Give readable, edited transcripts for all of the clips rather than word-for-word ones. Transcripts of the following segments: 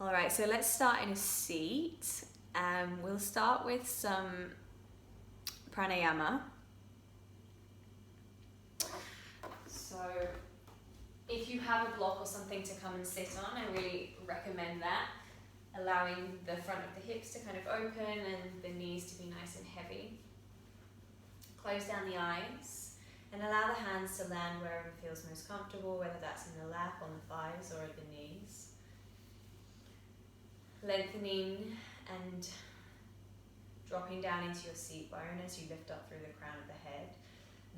All right, so let's start in a seat. We'll start with some pranayama. So if you have a block or something to come and sit on, I really recommend that. Allowing the front of the hips to kind of open and the knees to be nice and heavy. Close down the eyes and allow the hands to land wherever feels most comfortable, whether that's in the lap, on the thighs, or at the knees. Lengthening and dropping down into your seat bone as you lift up through the crown of the head.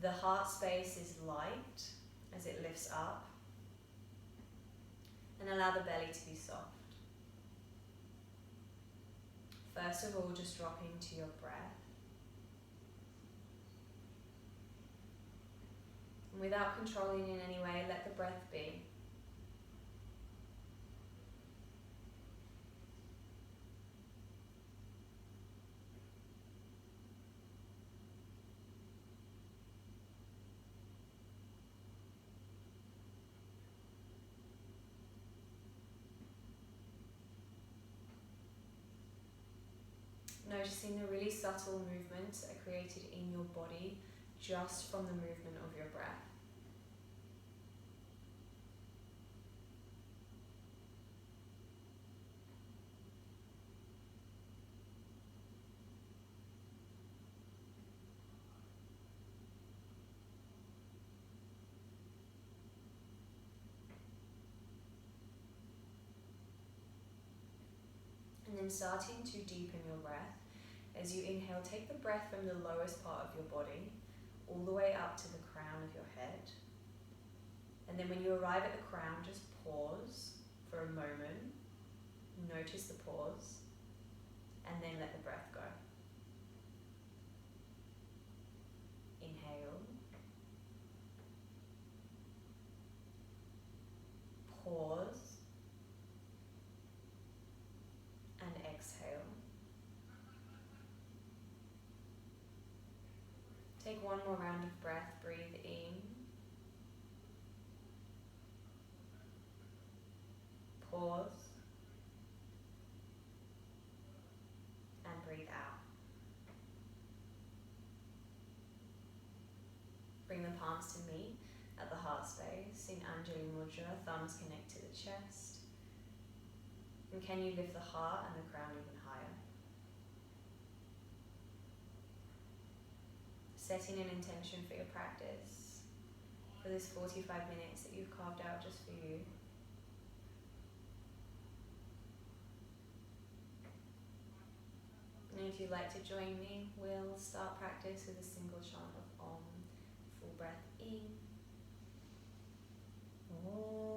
The heart space is light as it lifts up. And allow the belly to be soft. First of all, just dropping to your breath. And without controlling in any way, let the breath be. Noticing the really subtle movements that are created in your body just from the movement of your breath. And then starting to deepen your breath. As you inhale, take the breath from the lowest part of your body all the way up to the crown of your head. And then when you arrive at the crown, just pause for a moment. Notice the pause. And then let the breath go. Inhale. Pause. And exhale. Take one more round of breath. Breathe in. Pause. And breathe out. Bring the palms to meet at the heart space in Anjali Mudra. Thumbs connect to the chest. And can you lift the heart and the crown even higher? Setting an intention for your practice, for this 45 minutes that you've carved out just for you. And if you'd like to join me, we'll start practice with a single chant of Om. Full breath in. Om.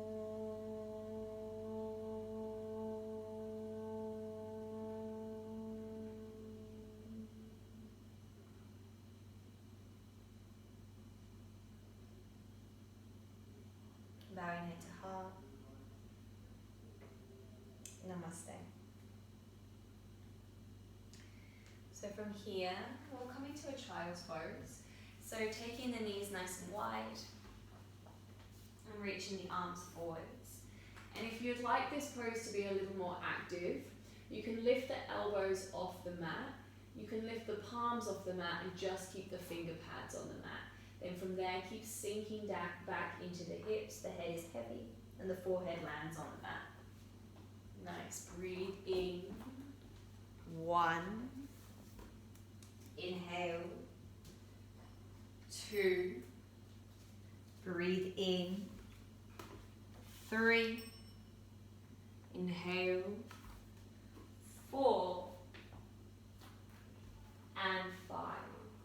Bowing head to heart. Namaste. So from here, we'll come into a child's pose. So taking the knees nice and wide and reaching the arms forwards. And if you'd like this pose to be a little more active, you can lift the elbows off the mat. You can lift the palms off the mat and just keep the finger pads on the mat. Then from there, keep sinking back into the hips. The head is heavy and the forehead lands on the mat. Nice. Breathe in. 1. Inhale. 2. Breathe in. 3. Inhale. 4. And 5.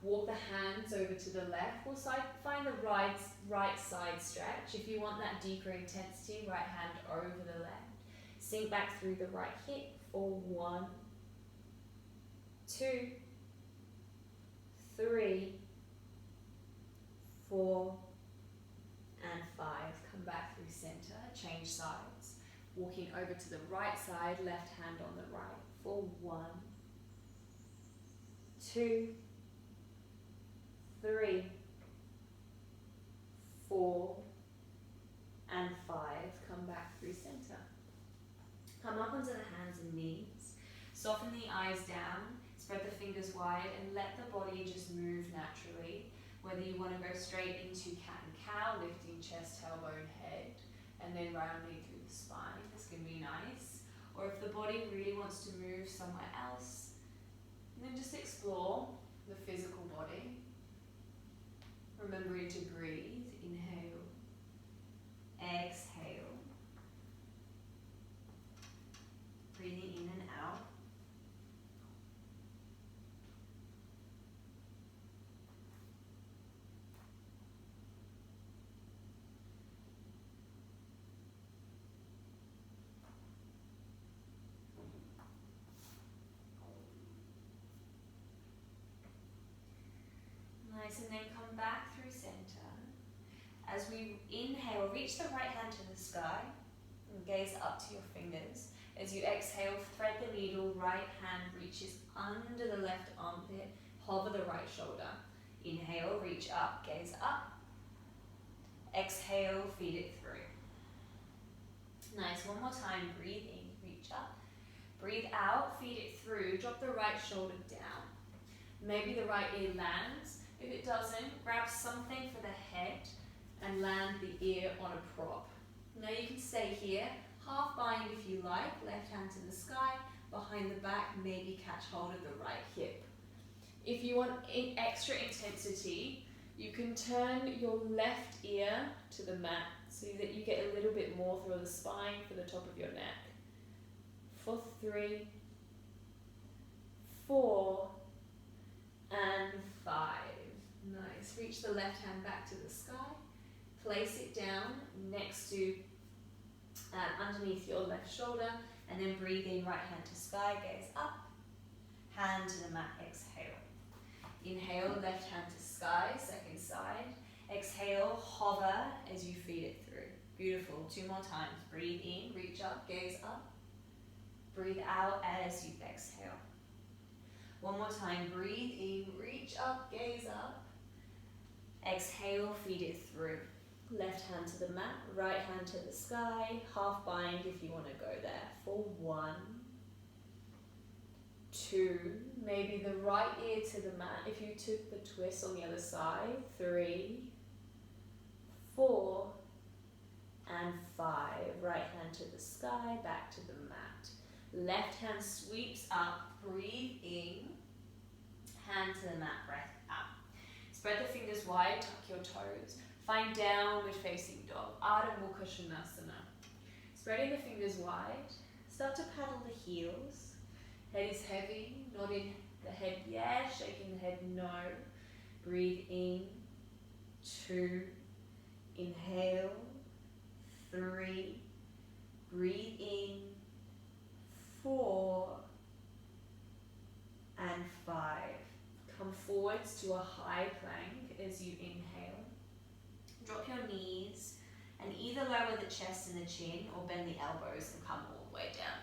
Walk the hands over to the left. We'll find the right side stretch. If you want that deeper intensity, right hand over the left. Sink back through the right hip for 1, 2, 3, 4, and 5. Come back through center, change sides. Walking over to the right side, left hand on the right for 1, 2, 3, 4, and 5. Come back through center. Come up on onto the hands and knees. Soften the eyes down, spread the fingers wide, and let the body just move naturally. Whether you want to go straight into cat and cow, lifting chest, tailbone, head, and then rounding through the spine, this can be nice. Or if the body really wants to move somewhere else, then just explore the physical body. Remembering to breathe, inhale, exhale, breathing in and out. Nice, and then come back through center. As we inhale, reach the right hand to the sky and gaze up to your fingers. As you exhale, thread the needle, right hand reaches under the left armpit, hover the right shoulder. Inhale, reach up, gaze up. Exhale, feed it through. Nice, one more time, breathe in, reach up. Breathe out, feed it through, drop the right shoulder down. Maybe the right ear lands. If it doesn't, grab something for the head and land the ear on a prop. Now you can stay here, half bind if you like, left hand to the sky, behind the back, maybe catch hold of the right hip. If you want extra intensity, you can turn your left ear to the mat so that you get a little bit more through the spine for the top of your neck. For 3, 4, and 5. Nice. Reach the left hand back to the sky. Place it down next to, underneath your left shoulder, and then breathe in, right hand to sky, gaze up, hand to the mat, exhale. Inhale, left hand to sky, second side. Exhale, hover as you feed it through. Beautiful. 2 more times. Breathe in, reach up, gaze up. Breathe out as you exhale. 1 more time. Breathe in, reach up, gaze up. Exhale, feed it through. Left hand to the mat, right hand to the sky. Half bind if you want to go there. For 1, 2, maybe the right ear to the mat if you took the twist on the other side. 3, 4, and 5. Right hand to the sky, back to the mat. Left hand sweeps up, breathe in, hand to the mat, breath out. Spread the fingers wide, tuck your toes. Find downward facing dog, Ardha Mukha Svanasana. Spreading the fingers wide, start to paddle the heels. Head is heavy, nodding the head yes, shaking the head no. Breathe in, 2, inhale, 3, breathe in, 4, and 5. Come forwards to a high plank as you inhale. Drop your knees and either lower the chest and the chin or bend the elbows and come all the way down.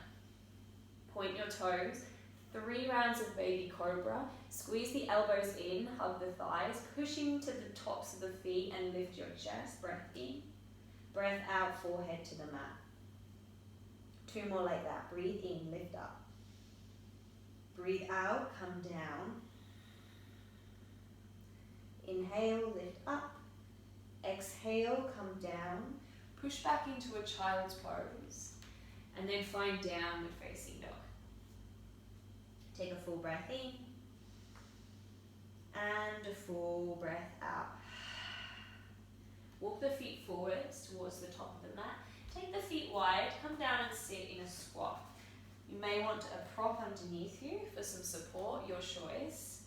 Point your toes. 3 rounds of baby cobra. Squeeze the elbows in, hug the thighs, pushing to the tops of the feet and lift your chest. Breath in, breath out, forehead to the mat. 2 more like that. Breathe in, lift up. Breathe out, come down. Inhale, lift up. Exhale, come down. Push back into a child's pose. And then find downward facing dog. Take a full breath in. And a full breath out. Walk the feet forwards towards the top of the mat. Take the feet wide, come down and sit in a squat. You may want a prop underneath you for some support, your choice.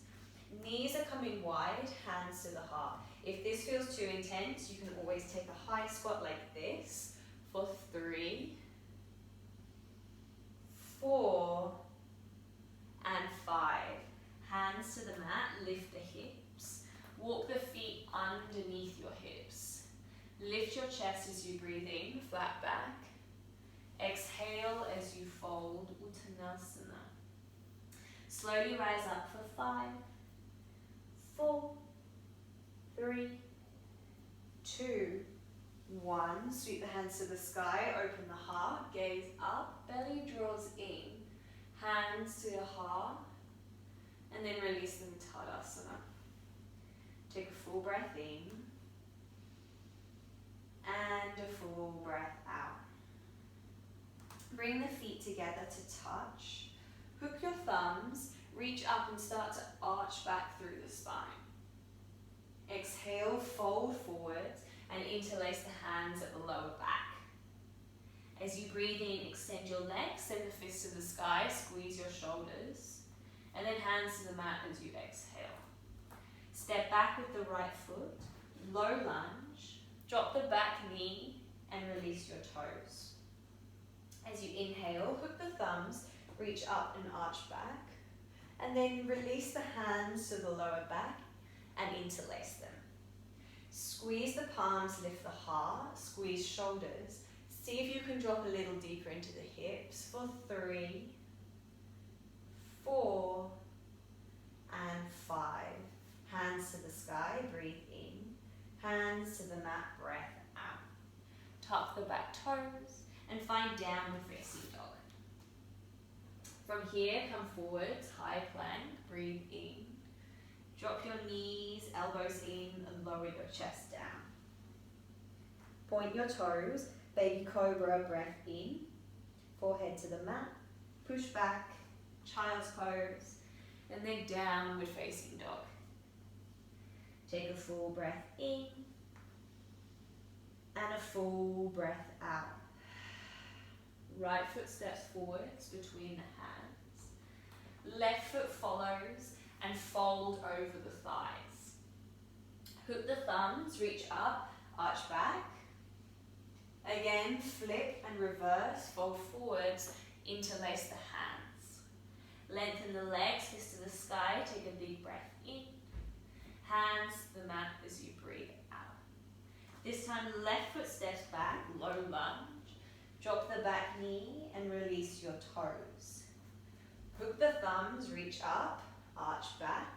Knees are coming wide, hands to the heart. If this feels too intense, you can always take a high squat like this for 3, 4, and 5. Hands to the mat, lift the hips. Walk the feet underneath your hips. Lift your chest as you breathe in, flat back. Exhale as you fold, Uttanasana. Slowly rise up for 5, 4, 3, 2, 1. Sweep the hands to the sky, open the heart, gaze up, belly draws in, hands to your heart, and then release them, Tadasana. Take a full breath in, and a full breath out. Bring the feet together to touch. Hook your thumbs, reach up and start to arch back through the spine. Exhale, fold forwards and interlace the hands at the lower back. As you breathe in, extend your legs, send the fists to the sky, squeeze your shoulders, and then hands to the mat as you exhale. Step back with the right foot, low lunge, drop the back knee and release your toes. As you inhale, hook the thumbs, reach up and arch back, and then release the hands to the lower back and interlace them. Squeeze the palms, lift the heart, squeeze shoulders. See if you can drop a little deeper into the hips for 3, 4, and 5. Hands to the sky, breathe in. Hands to the mat, breath out. Tuck the back toes and find downward facing dog. From here, come forwards, high plank, breathe in. Drop your knees, elbows in, and lower your chest down. Point your toes, baby cobra, breath in. Forehead to the mat, push back, child's pose, and then downward facing dog. Take a full breath in, and a full breath out. Right foot steps forwards between the hands. Left foot follows and fold over the thighs. Hook the thumbs, reach up, arch back. Again, flip and reverse, fold forwards, interlace the hands. Lengthen the legs, fist to the sky, take a big breath in. Hands to the mat as you breathe out. This time, left foot steps back, low lunge. Drop the back knee and release your toes. Hook the thumbs, reach up, arch back.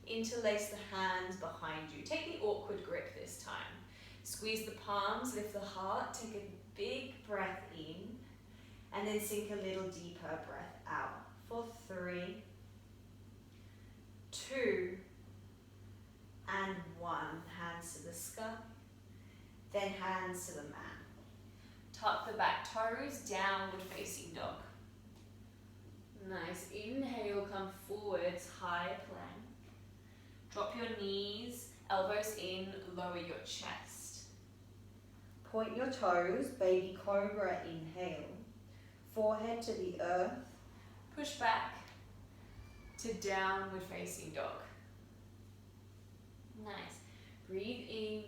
Interlace the hands behind you. Take the awkward grip this time. Squeeze the palms, lift the heart, take a big breath in, and then sink a little deeper breath out. For 3, 2, and 1. Hands to the sky, then hands to the mat. Tuck the back toes, downward facing dog. Nice. Inhale, come forwards, high plank. Drop your knees, elbows in, lower your chest. Point your toes, baby cobra, inhale. Forehead to the earth. Push back to downward facing dog. Nice. Breathe in.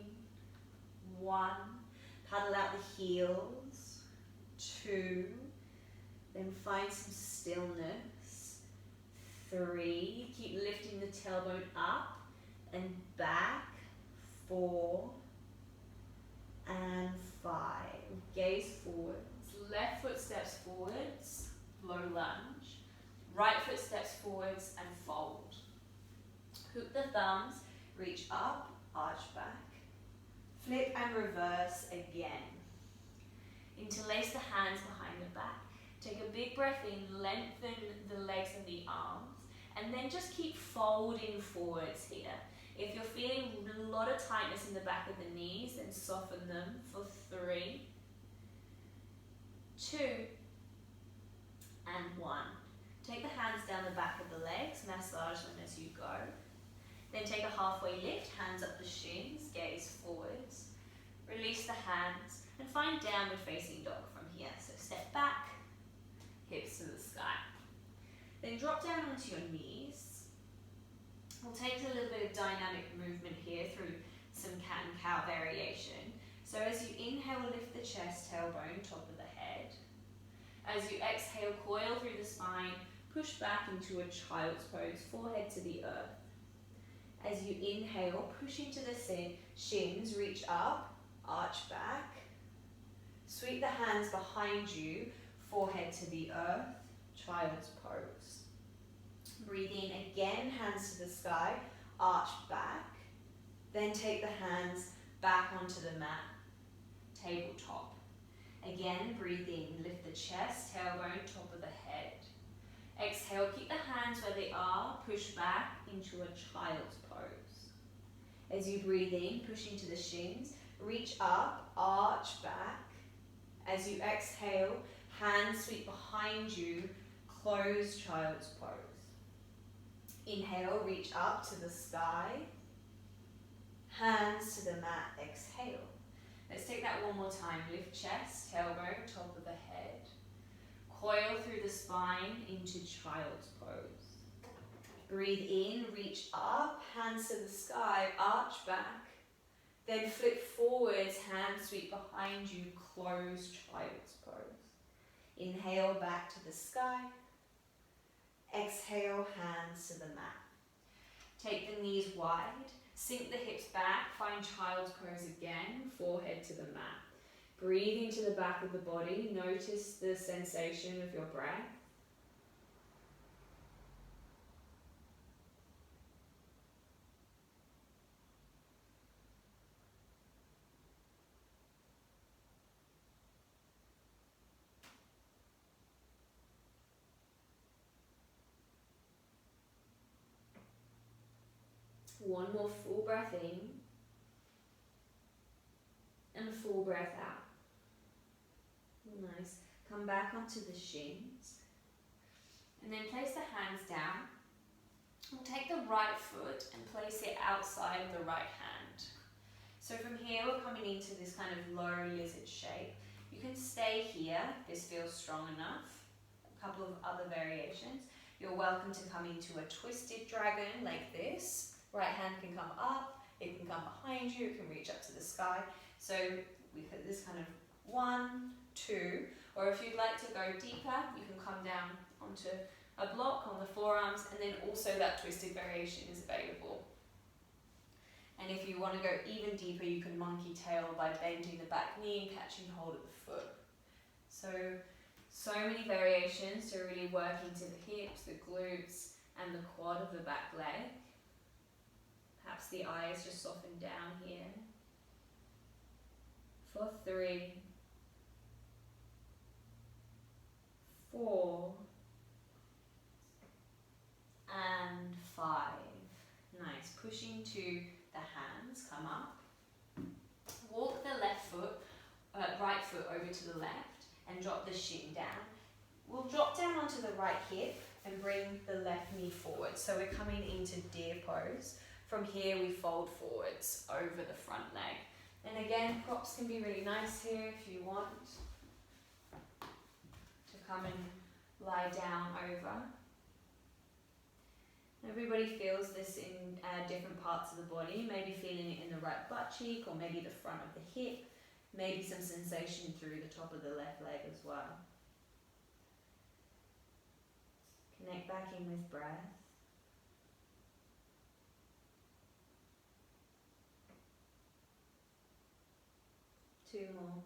1. Paddle out the heels. 2. Then find some stillness. 3. Keep lifting the tailbone up and back. 4 and 5. Gaze forwards. Left foot steps forwards, low lunge. Right foot steps forwards and fold. Hook the thumbs, reach up, arch back. Flip and reverse again. Interlace the hands behind the back. Take a big breath in, lengthen the legs and the arms, and then just keep folding forwards here. If you're feeling a lot of tightness in the back of the knees, then soften them for 3, 2, and 1. Take the hands down the back of the legs, massage them as you go. Then take a halfway lift, hands up the shins, gaze forwards. Release the hands and find downward facing dog from here. So step back, hips to the sky. Then drop down onto your knees. We'll take a little bit of dynamic movement here through some cat and cow variation. So as you inhale, lift the chest, tailbone, top of the head. As you exhale, coil through the spine, push back into a child's pose, forehead to the earth. As you inhale, push into the shins, reach up, arch back. Sweep the hands behind you, forehead to the earth, child's pose. Breathe in again, hands to the sky, arch back. Then take the hands back onto the mat, tabletop. Again, breathe in, lift the chest, tailbone, top of the head. Exhale, keep the hands where they are, push back into a child's pose. As you breathe in, push into the shins, reach up, arch back. As you exhale, hands sweep behind you, close child's pose. Inhale, reach up to the sky, hands to the mat, exhale. Let's take that one more time. Lift chest, tailbone, top of the head. Coil through the spine into child's pose. Breathe in, reach up, hands to the sky, arch back. Then flip forwards, hands sweep behind you, close child's pose. Inhale, back to the sky. Exhale, hands to the mat. Take the knees wide, sink the hips back, find child's pose again, forehead to the mat. Breathe into the back of the body, notice the sensation of your breath. One more full breath in and a full breath out. Nice. Come back onto the shins and then place the hands down. We'll take the right foot and place it outside of the right hand. So from here we're coming into this kind of low lizard shape. You can stay here, this feels strong enough. A couple of other variations. You're welcome to come into a twisted dragon like this. Right hand can come up, it can come behind you, it can reach up to the sky. So we put this kind of 1, 2, or if you'd like to go deeper, you can come down onto a block on the forearms, and then also that twisted variation is available. And if you want to go even deeper, you can monkey tail by bending the back knee and catching hold of the foot. So many variations to really work into the hips, the glutes, and the quad of the back leg. Perhaps the eyes just soften down here. For 3, 4, and 5. Nice. Pushing to the hands, come up. Walk the right foot over to the left and drop the shin down. We'll drop down onto the right hip and bring the left knee forward. So we're coming into deer pose. From here we fold forwards over the front leg. And again, props can be really nice here if you want to come and lie down over. Everybody feels this in different parts of the body, maybe feeling it in the right butt cheek or maybe the front of the hip, maybe some sensation through the top of the left leg as well. Connect back in with breath. Two more.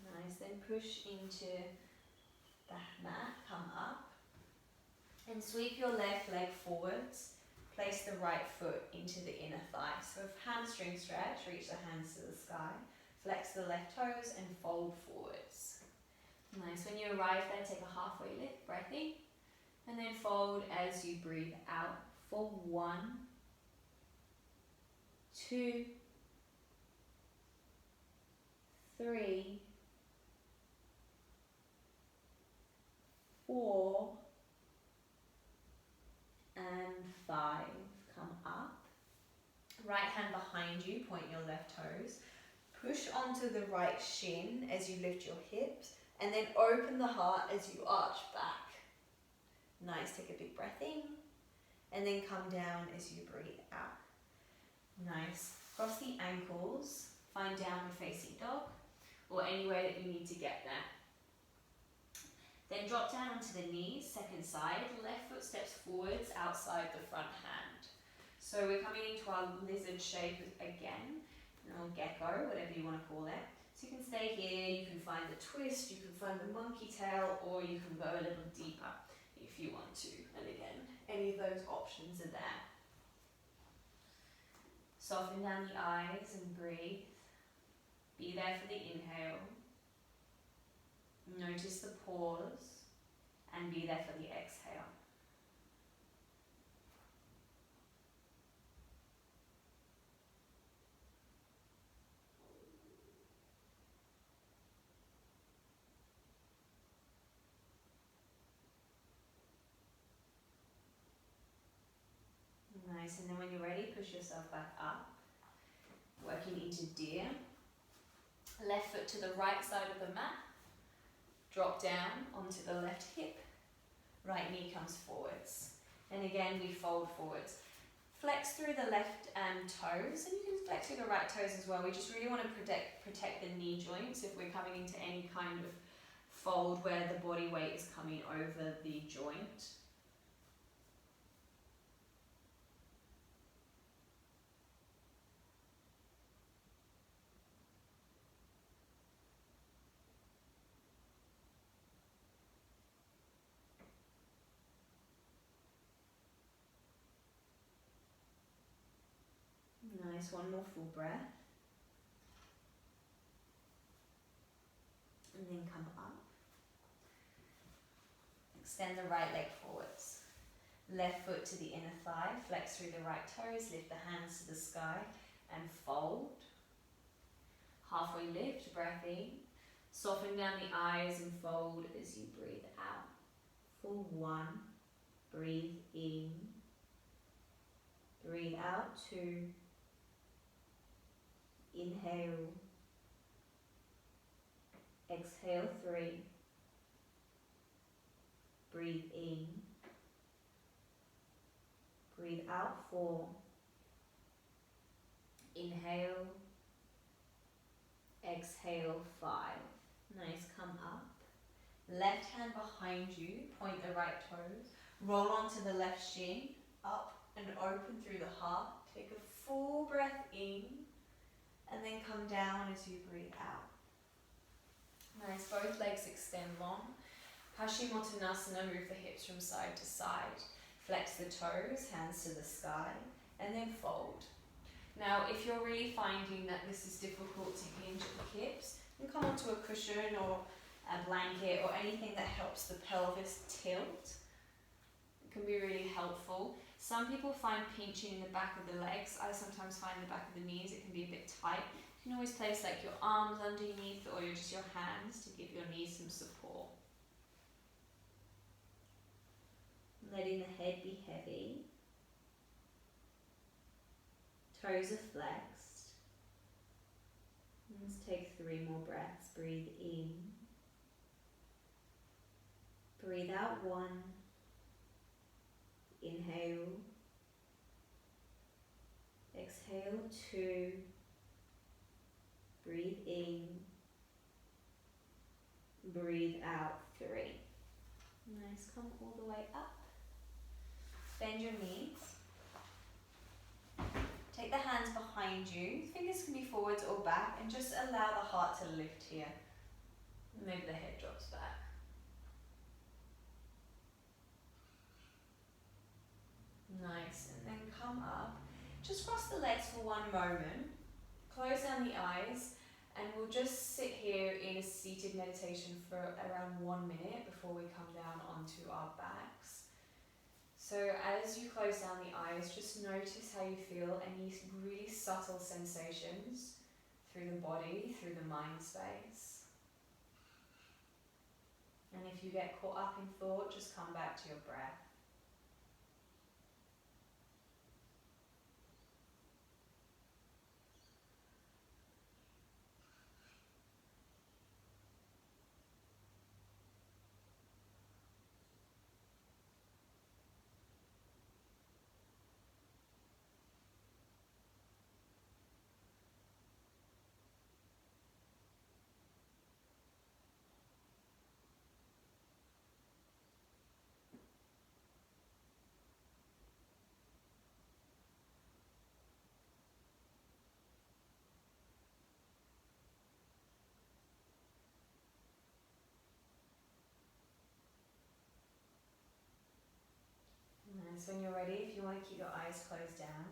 Nice, then push into the mat, come up, and sweep your left leg forwards. Place the right foot into the inner thigh. So hamstring stretch, reach the hands to the sky, flex the left toes and fold forwards. Nice, when you arrive there, take a halfway lift, breath in, and then fold as you breathe out for 1, 2, 3, 4, and 5. Come up. Right hand behind you, point your left toes. Push onto the right shin as you lift your hips, and then open the heart as you arch back. Nice, take a big breath in, and then come down as you breathe out. Nice, cross the ankles, find downward facing dog, or any way that you need to get there. Then drop down onto the knees, second side, left foot steps forwards outside the front hand. So we're coming into our lizard shape again, or gecko, whatever you want to call it. So you can stay here, you can find the twist, you can find the monkey tail, or you can go a little deeper if you want to. And again, any of those options are there. Soften down the eyes and breathe. Be there for the inhale. Notice the pause and be there for the exhale. Nice, and then when you're ready, push yourself back up. Working into deer. Left foot to the right side of the mat. Drop down onto the left hip. Right knee comes forwards. And again, we fold forwards. Flex through the left toes, and you can flex through the right toes as well. We just really want to protect the knee joints if we're coming into any kind of fold where the body weight is coming over the joint. Nice, one more full breath. And then come up. Extend the right leg forwards. Left foot to the inner thigh, flex through the right toes, lift the hands to the sky and fold. Halfway lift, breath in. Soften down the eyes and fold as you breathe out. Full one, breathe in. Breathe out, two. Inhale. Exhale, three. Breathe in. Breathe out, four. Inhale. Exhale, five. Nice, come up. Left hand behind you, point the right toes. Roll onto the left shin, up and open through the heart. Take a full breath in and then come down as you breathe out. Nice, both legs extend long. Paschimottanasana, move the hips from side to side. Flex the toes, hands to the sky, and then fold. Now, if you're really finding that this is difficult to hinge at the hips, you can come onto a cushion or a blanket or anything that helps the pelvis tilt. It can be really helpful. Some people find pinching in the back of the legs. I sometimes find the back of the knees, it can be a bit tight. You can always place like your arms underneath or just your hands to give your knees some support. Letting the head be heavy. Toes are flexed. Let's take 3 more breaths. Breathe in. Breathe out, 1. Inhale. Exhale, 2. Breathe in. Breathe out, 3. Nice, come all the way up. Bend your knees. Take the hands behind you. Fingers can be forwards or back, and just allow the heart to lift here. Maybe the head drops back. Nice, and then come up. Just cross the legs for 1 moment. Close down the eyes, and we'll just sit here in a seated meditation for around 1 minute before we come down onto our backs. So as you close down the eyes, just notice how you feel, any really subtle sensations through the body, through the mind space. And if you get caught up in thought, just come back to your breath. so when you're ready, if you want to keep your eyes closed down,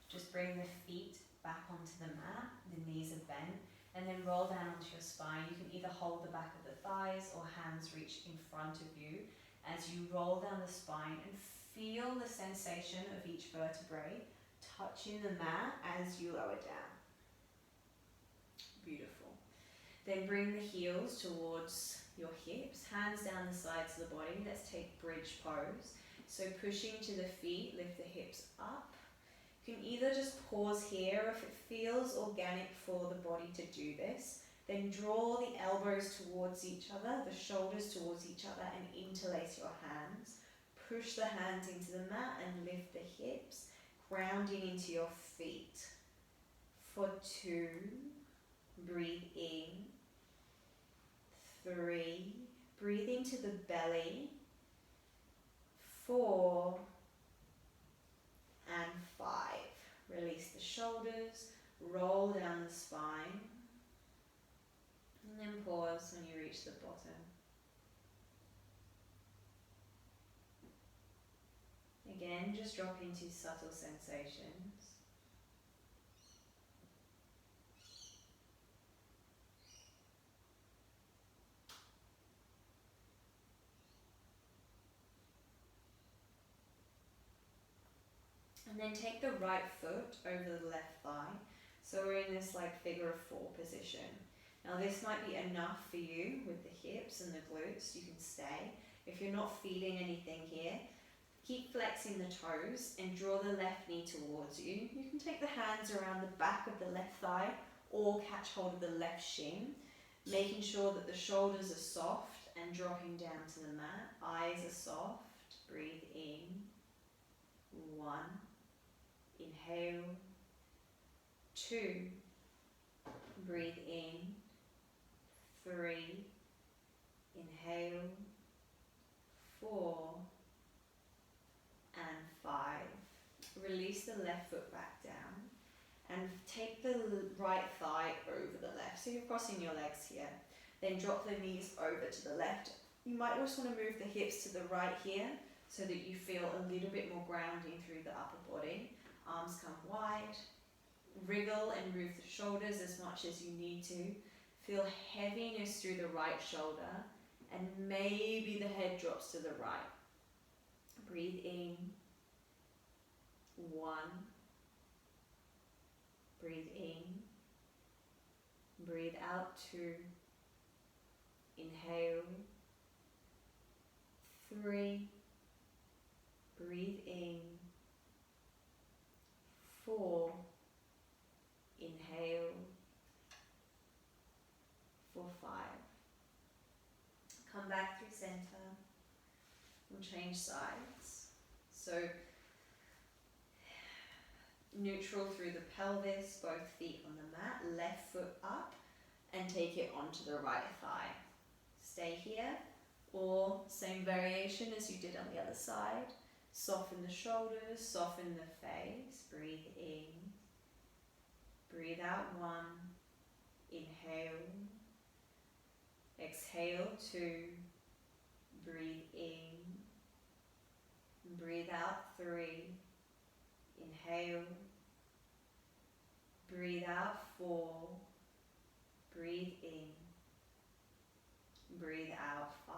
just bring the feet back onto the mat, the knees are bent, and then roll down onto your spine. You can either hold the back of the thighs or hands reach in front of you as you roll down the spine and feel the sensation of each vertebrae touching the mat as you lower down. Beautiful. Then bring the heels towards your hips, hands down the sides of the body. Let's take bridge pose. So pushing to the feet, lift the hips up. You can either just pause here, or if it feels organic for the body to do this, then draw the elbows towards each other, the shoulders towards each other, and interlace your hands. Push the hands into the mat and lift the hips, grounding into your feet. For 2, breathe in. 3, breathe into the belly. 4 and 5. Release the shoulders, roll down the spine, and then pause when you reach the bottom. Again, just drop into subtle sensations. And then take the right foot over the left thigh. So we're in this like figure of 4 position. Now this might be enough for you with the hips and the glutes, you can stay. If you're not feeling anything here, keep flexing the toes and draw the left knee towards you. You can take the hands around the back of the left thigh or catch hold of the left shin, making sure that the shoulders are soft and dropping down to the mat. Eyes are soft. Breathe in. 1. Inhale. 2. Breathe in. 3. Inhale. 4. And 5. Release the left foot back down and take the right thigh over the left. So you're crossing your legs here. Then drop the knees over to the left. You might also want to move the hips to the right here so that you feel a little bit more grounding through the upper body. Arms come wide. Wriggle and move the shoulders as much as you need to. Feel heaviness through the right shoulder and maybe the head drops to the right. Breathe in. 1. Breathe in. Breathe out. 2. Inhale. 3. Breathe in. 4. Inhale. For 5. Come back through center. We'll change sides. So neutral through the pelvis, both feet on the mat, left foot up and take it onto the right thigh. Stay here, or same variation as you did on the other side. Soften the shoulders, soften the face. Breathe in. Breathe out. 1. Inhale. Exhale. 2. Breathe in. Breathe out. 3. Inhale. Breathe out. 4. Breathe in. Breathe out. 5.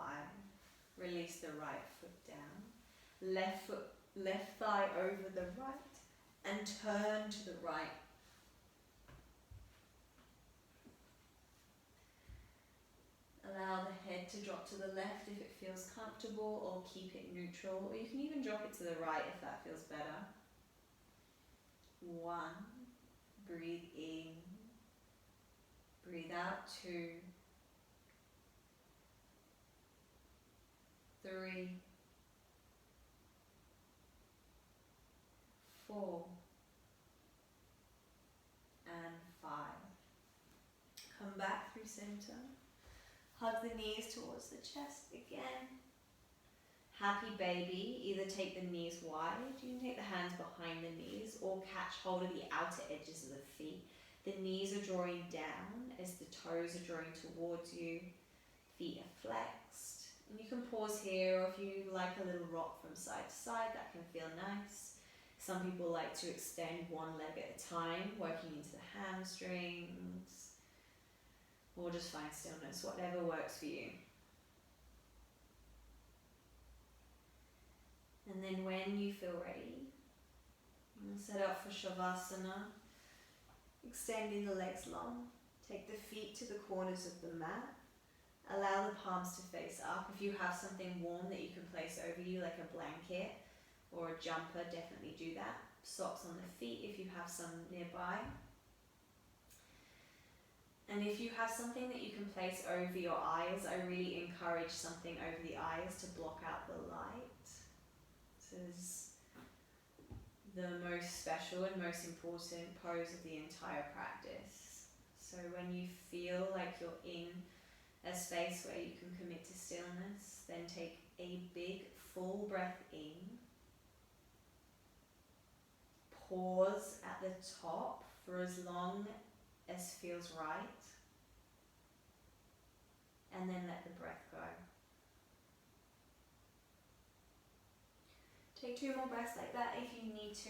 Release the right foot down. Left thigh over the right and turn to the right. Allow the head to drop to the left if it feels comfortable, or keep it neutral, or you can even drop it to the right if that feels better. 1. Breathe in. Breathe out. 2. 3. 4. And 5. Come back through center. Hug the knees towards the chest again. Happy baby. Either take the knees wide, you can take the hands behind the knees, or catch hold of the outer edges of the feet. The knees are drawing down as the toes are drawing towards you. Feet are flexed. And you can pause here, or if you like a little rock from side to side, that can feel nice. Some people like to extend one leg at a time, working into the hamstrings, or just find stillness, whatever works for you. And then when you feel ready, set up for Shavasana, extending the legs long. Take the feet to the corners of the mat. Allow the palms to face up. If you have something warm that you can place over you, like a blanket or a jumper, definitely do that. Socks on the feet if you have some nearby. And if you have something that you can place over your eyes, I really encourage something over the eyes to block out the light. This is the most special and most important pose of the entire practice. So when you feel like you're in a space where you can commit to stillness, then take a big full breath in. Pause at the top for as long as feels right. And then let the breath go. Take 2 more breaths like that if you need to.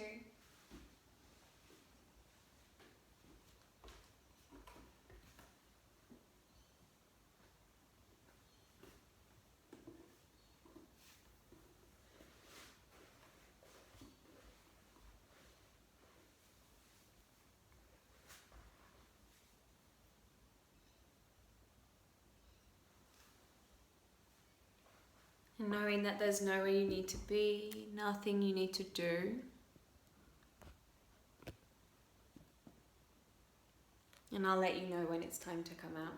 And knowing that there's nowhere you need to be, nothing you need to do. And I'll let you know when it's time to come out.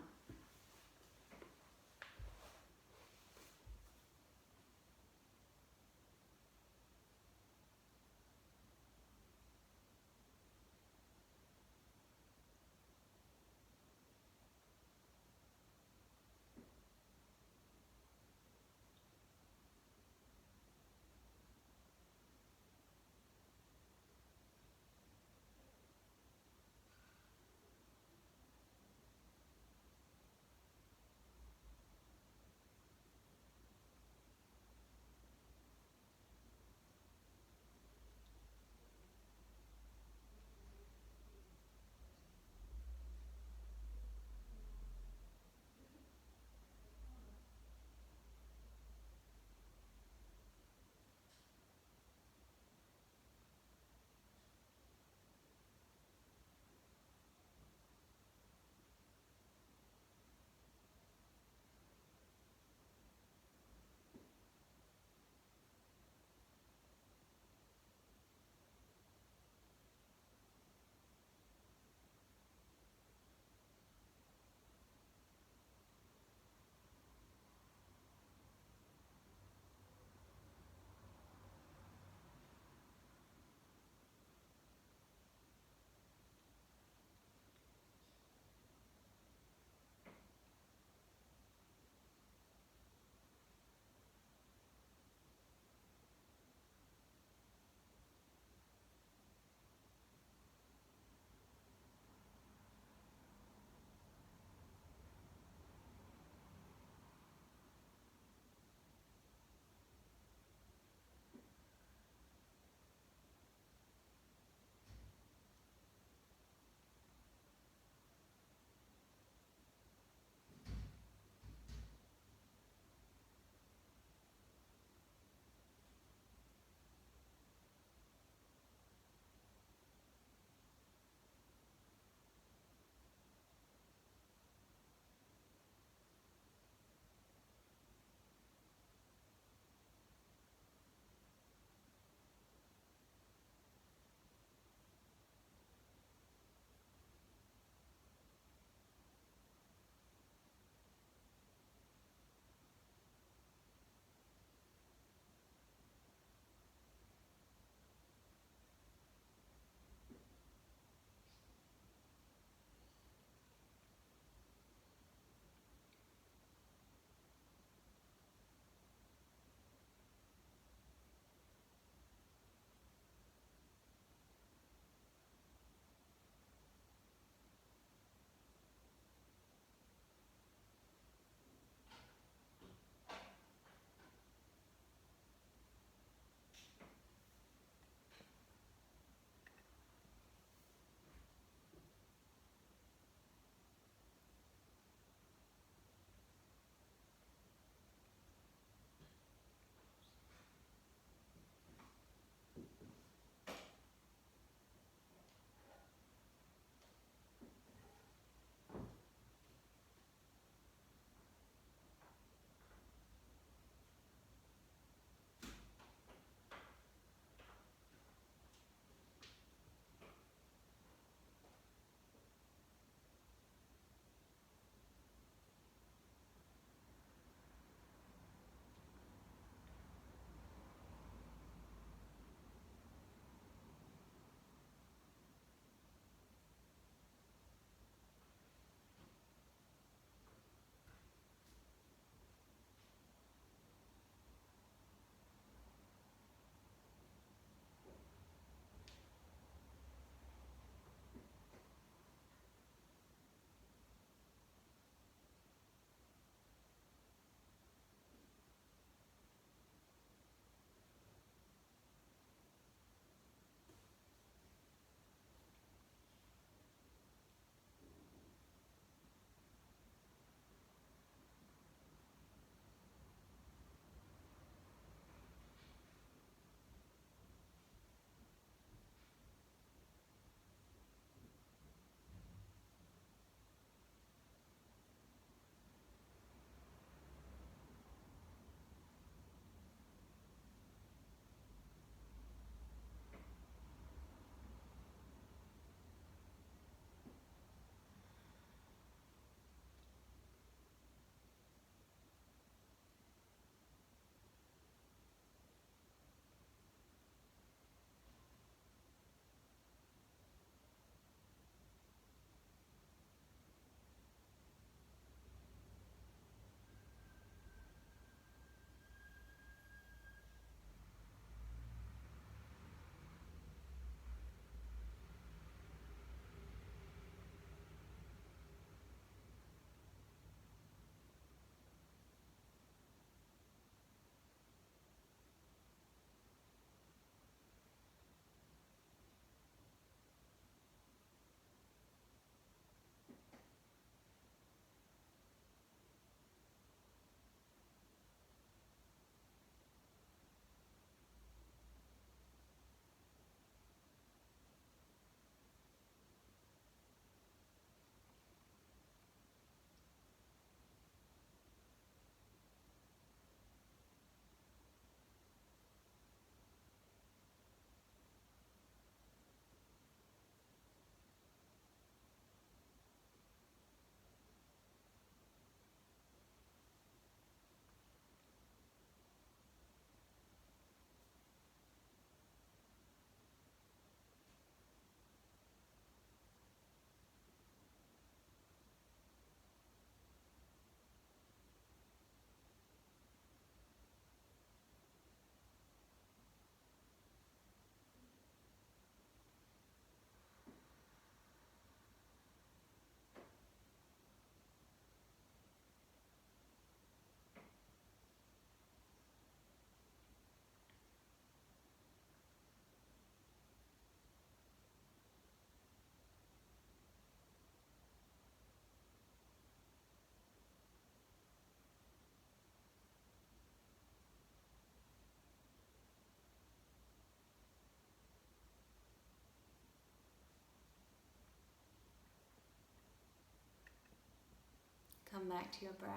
back to your breath.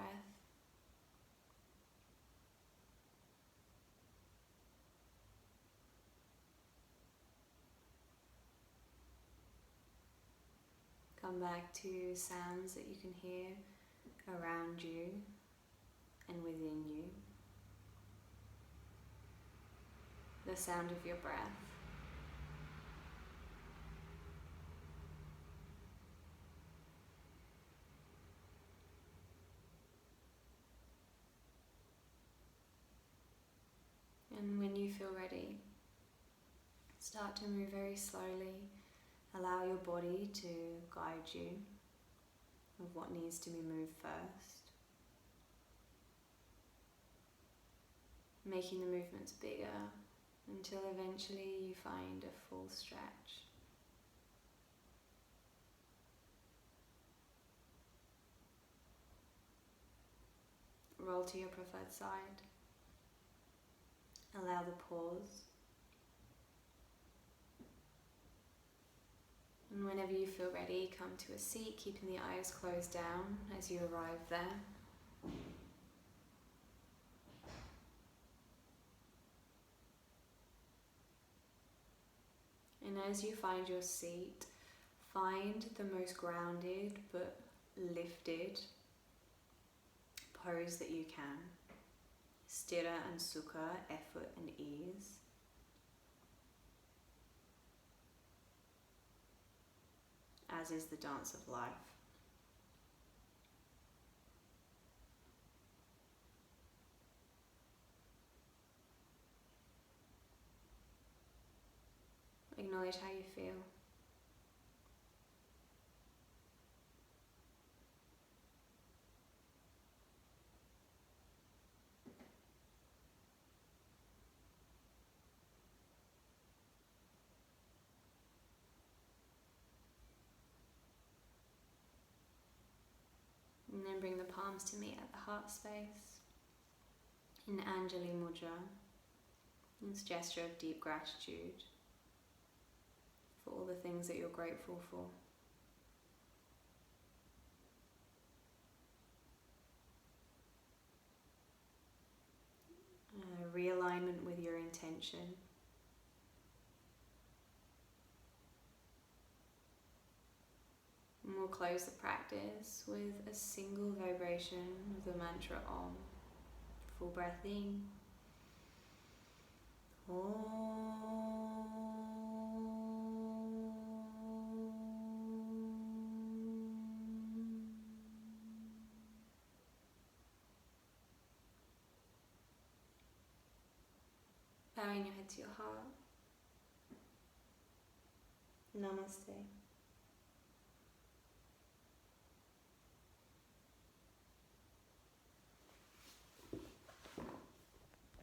Come back to sounds that you can hear around you and within you. The sound of your breath. And when you feel ready, start to move very slowly. Allow your body to guide you of what needs to be moved first. Making the movements bigger until eventually you find a full stretch. Roll to your preferred side. Allow the pause. And whenever you feel ready, come to a seat, keeping the eyes closed down as you arrive there. And as you find your seat, find the most grounded but lifted pose that you can. Sthira and sukha, effort and ease. As is the dance of life. Acknowledge how you feel. And then bring the palms to meet at the heart space in Anjali Mudra. This gesture of deep gratitude for all the things that you're grateful for. Realignment with your intention. And we'll close the practice with a single vibration of the mantra Om. Full breath in. Om. Bowing your head to your heart. Namaste.